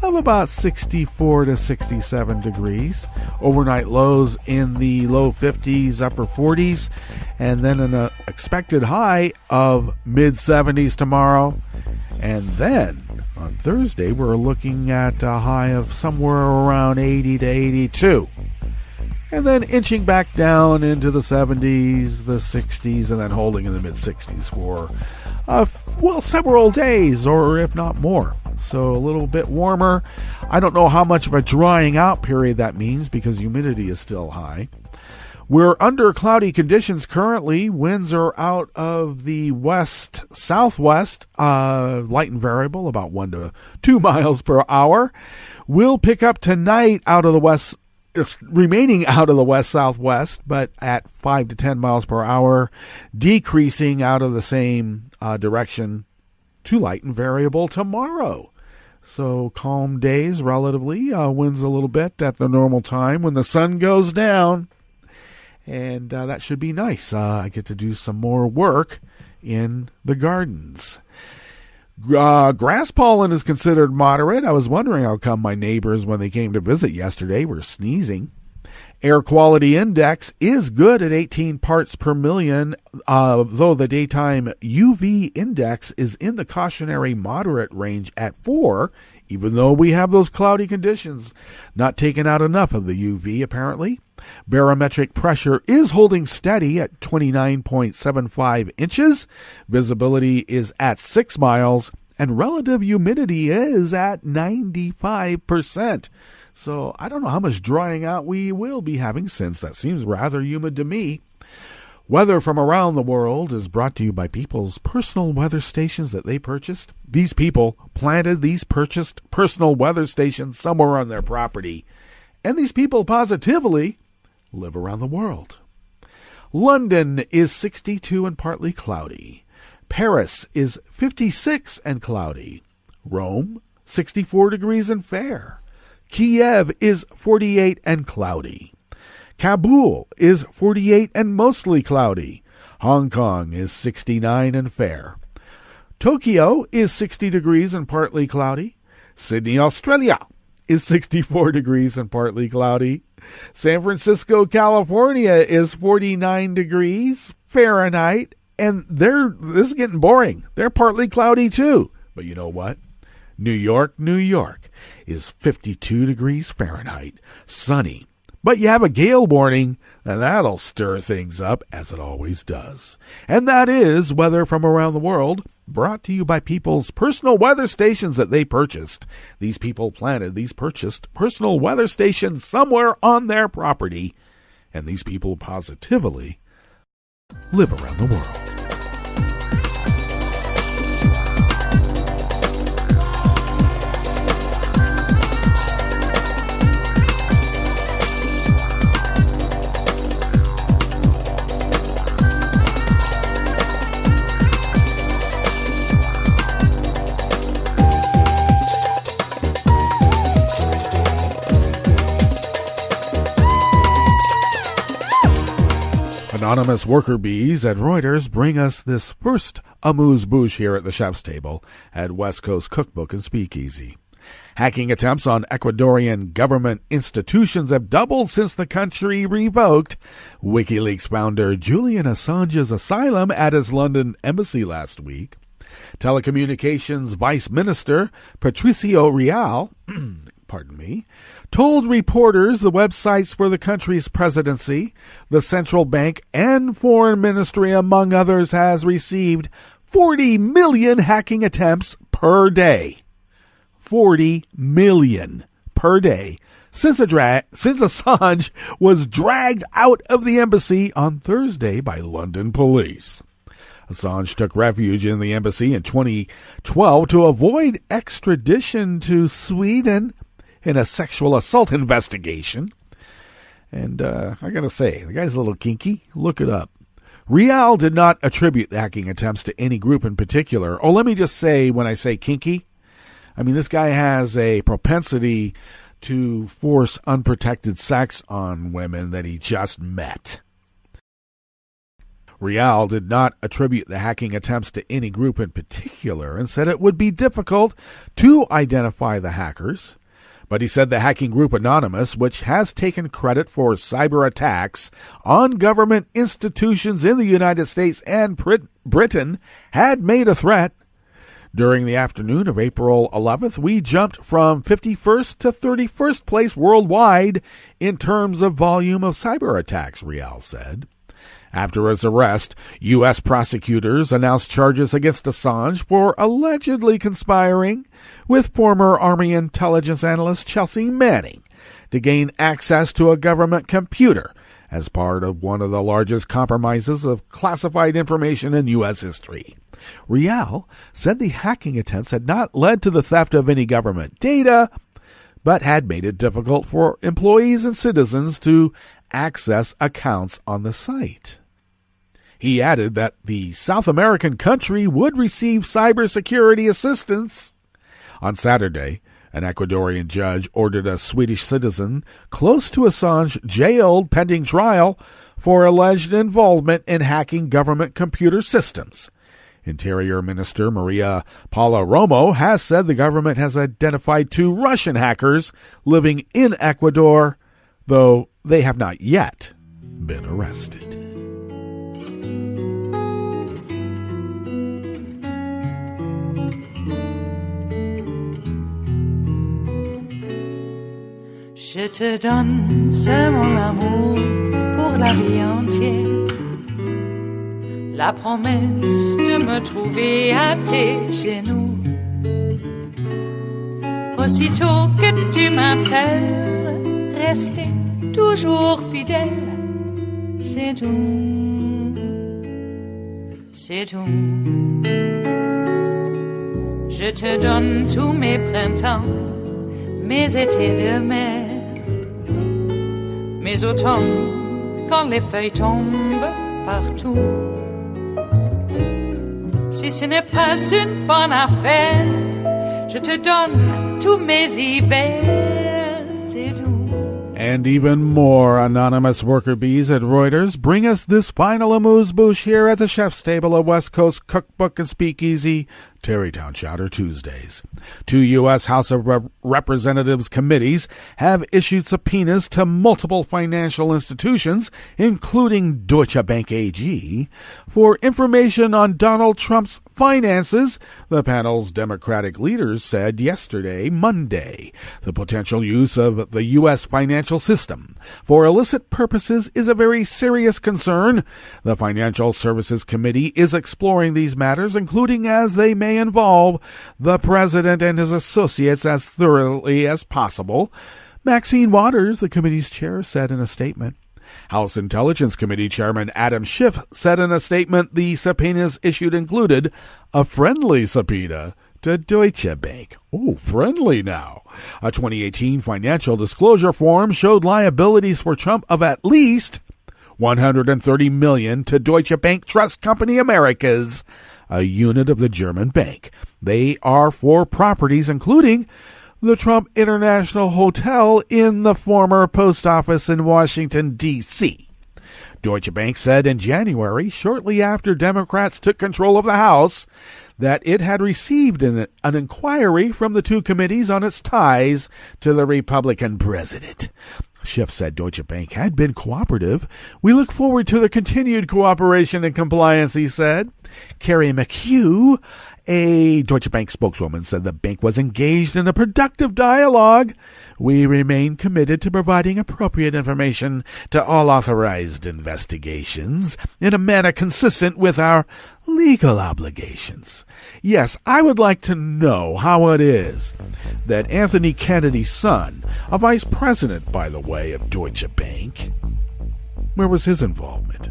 of about 64 to 67 degrees. Overnight lows in the low 50s, upper 40s, and then an expected high of mid-70s tomorrow. And then on Thursday, we're looking at a high of somewhere around 80 to 82. And then inching back down into the 70s, the 60s, and then holding in the mid-60s for, several days, or if not more. So a little bit warmer. I don't know how much of a drying out period that means because humidity is still high. We're under cloudy conditions currently. Winds are out of the west-southwest, light and variable, about 1 to 2 miles per hour. We'll pick up tonight out of the west. It's remaining out of the west-southwest, but at 5 to 10 miles per hour, decreasing out of the same direction to light and variable tomorrow. So calm days relatively, winds a little bit at the normal time when the sun goes down, and that should be nice. I get to do some more work in the gardens. Grass pollen is considered moderate. I was wondering how come my neighbors, when they came to visit yesterday, were sneezing. Air quality index is good at 18 parts per million, though the daytime UV index is in the cautionary moderate range at 4, even though we have those cloudy conditions. Not taking out enough of the UV, apparently. Barometric pressure is holding steady at 29.75 inches. Visibility is at 6 miles, and relative humidity is at 95%. So I don't know how much drying out we will be having, since that seems rather humid to me. Weather from around the world is brought to you by people's personal weather stations that they purchased. These people planted these purchased personal weather stations somewhere on their property, and these people positively live around the world. London is 62 and partly cloudy. Paris is 56 and cloudy. Rome, 64 degrees and fair. Kiev is 48 and cloudy. Kabul is 48 and mostly cloudy. Hong Kong is 69 and fair. Tokyo is 60 degrees and partly cloudy. Sydney, Australia is 64 degrees and partly cloudy. San Francisco, California is 49 degrees Fahrenheit. And this is getting boring. They're partly cloudy too. But you know what? New York is 52 degrees Fahrenheit, sunny. But you have a gale warning, and that'll stir things up, as it always does. And that is weather from around the world, brought to you by people's personal weather stations that they purchased. These people planted these purchased personal weather stations somewhere on their property, and these people positively live around the world. Anonymous worker bees at Reuters bring us this first amuse-bouche here at the Chef's Table at West Coast Cookbook and Speakeasy. Hacking attempts on Ecuadorian government institutions have doubled since the country revoked WikiLeaks founder Julian Assange's asylum at his London embassy last week. Telecommunications Vice Minister Patricio Real told reporters the websites for the country's presidency, the central bank, and foreign ministry, among others, has received 40 million hacking attempts per day. 40 million per day since Assange was dragged out of the embassy on Thursday by London police. Assange took refuge in the embassy in 2012 to avoid extradition to Sweden in a sexual assault investigation. And I got to say, the guy's a little kinky. Look it up. Rial did not attribute the hacking attempts to any group in particular. Oh, let me just say, when I say kinky, I mean this guy has a propensity to force unprotected sex on women that he just met. Rial did not attribute the hacking attempts to any group in particular and said it would be difficult to identify the hackers. But he said the hacking group Anonymous, which has taken credit for cyber attacks on government institutions in the United States and Britain, had made a threat. During the afternoon of April 11th, we jumped from 51st to 31st place worldwide in terms of volume of cyber attacks, Rial said. After his arrest, U.S. prosecutors announced charges against Assange for allegedly conspiring with former Army intelligence analyst Chelsea Manning to gain access to a government computer as part of one of the largest compromises of classified information in U.S. history. Rial said the hacking attempts had not led to the theft of any government data, but had made it difficult for employees and citizens to access accounts on the site. He added that the South American country would receive cybersecurity assistance. On Saturday, an Ecuadorian judge ordered a Swedish citizen close to Assange jailed pending trial for alleged involvement in hacking government computer systems. Interior Minister Maria Paula Romo has said the government has identified 2 Russian hackers living in Ecuador, though they have not yet been arrested.
Je te donne ce mon amour pour la vie entière. La promesse de me trouver à tes genoux. Aussitôt que tu m'appelles, rester toujours fidèle. C'est tout, c'est tout. Je te donne tous mes printemps, mes étés de mer. Mes automnes, quand les feuilles tombent partout. Si ce n'est pas une bonne affaire, je te donne tous mes hivers, c'est tout.
And even more anonymous worker bees at Reuters bring us this final amuse-bouche here at the chef's table at West Coast Cookbook and Speakeasy, Tarrytown Chowder Tuesdays. 2 U.S. House of Representatives committees have issued subpoenas to multiple financial institutions, including Deutsche Bank AG, for information on Donald Trump's finances, the panel's Democratic leaders said yesterday, Monday. The potential use of the U.S. financial system for illicit purposes is a very serious concern. The Financial Services Committee is exploring these matters, including as they may involve the president and his associates as thoroughly as possible. Maxine Waters, the committee's chair, said in a statement. House Intelligence Committee Chairman Adam Schiff said in a statement the subpoenas issued included a friendly subpoena to Deutsche Bank. Oh, friendly now. A 2018 financial disclosure form showed liabilities for Trump of at least $130 million to Deutsche Bank Trust Company Americas, a unit of the German bank. They are for properties including the Trump International Hotel in the former post office in Washington, D.C. Deutsche Bank said in January, shortly after Democrats took control of the House, that it had received an inquiry from the 2 committees on its ties to the Republican president. Schiff said Deutsche Bank had been cooperative. We look forward to the continued cooperation and compliance, he said. Carrie McHugh, a Deutsche Bank spokeswoman, said the bank was engaged in a productive dialogue. We remain committed to providing appropriate information to all authorized investigations in a manner consistent with our legal obligations. Yes, I would like to know how it is that Anthony Kennedy's son, a vice president, by the way, of Deutsche Bank, where was his involvement?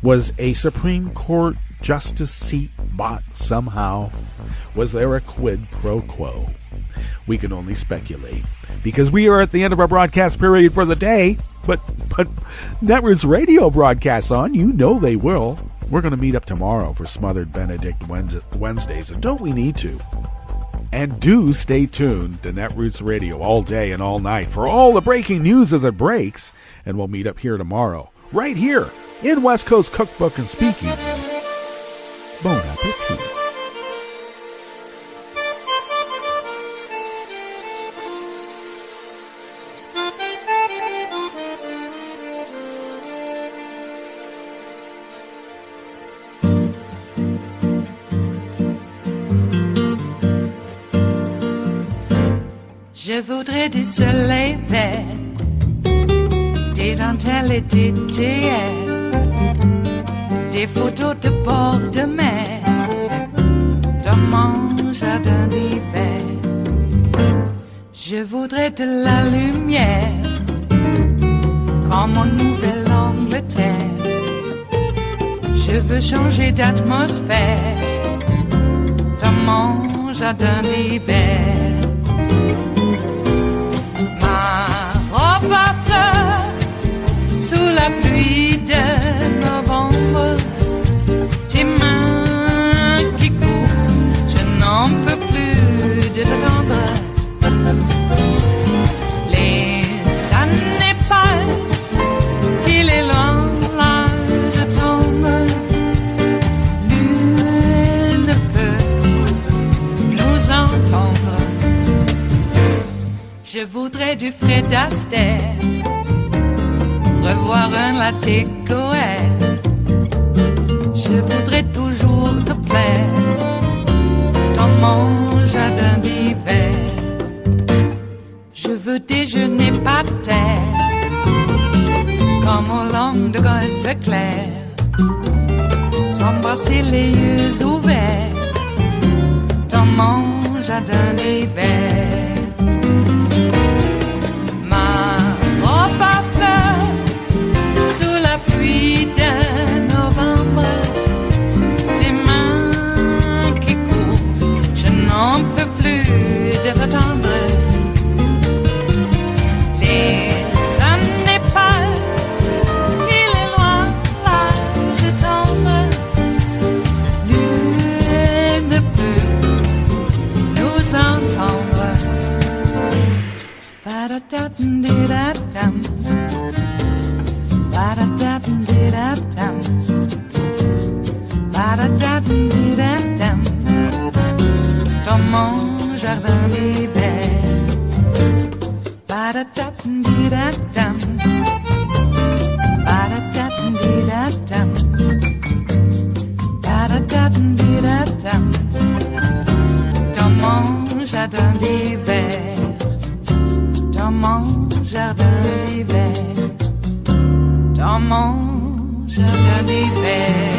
Was a Supreme Court justice seat bought somehow? Was there a quid pro quo? We can only speculate, because we are at the end of our broadcast period for the day. But Netroots Radio broadcasts on. You know they will. We're going to meet up tomorrow for Smothered Benedict Wednesdays, and don't we need to? And do stay tuned to Netroots Radio all day and all night for all the breaking news as it breaks. And we'll meet up here tomorrow, right here in West Coast Cookbook and Speakeasy. Bon appetit.
Je voudrais du soleil vert, des dentelles et des théâtres, des photos de bord de mer, dans mon jardin d'hiver. Je voudrais de la lumière, comme en Nouvelle-Angleterre. Je veux changer d'atmosphère, dans mon jardin d'hiver. Ma fleur sous la pluie de novembre, tes mains qui courent, je n'en peux plus de t'attendre. Les années passent, il est loin, là je tombe. Nul ne peut nous entendre. Je voudrais du Fred Astaire, revoir un latte goël. Je voudrais toujours te plaire dans mon jardin d'hiver. Je veux déjeuner par terre, comme au long de golfe clair. T'embrasser les yeux ouverts dans mon jardin d'hiver. Pluie de novembre, tes mains qui courent, je n'en peux plus de t'attendre. Les années passent, il est loin, là je tombe. Nul ne peut nous entendre. Ba-da-da-dum-di-da-dum. Ba-da-da-dum-di-da-dum. Ba-da-da-dum-di-da-dum. Dans mon jardin d'hiver. Ba-da-da-dum-di-da-dum. Ba-da-da-dum-di-da-dum. Ba-da-da-dum-di-da-dum. Dans mon jardin d'hiver. Dans mon jardin d'hiver. Dans mon jardin d'hiver.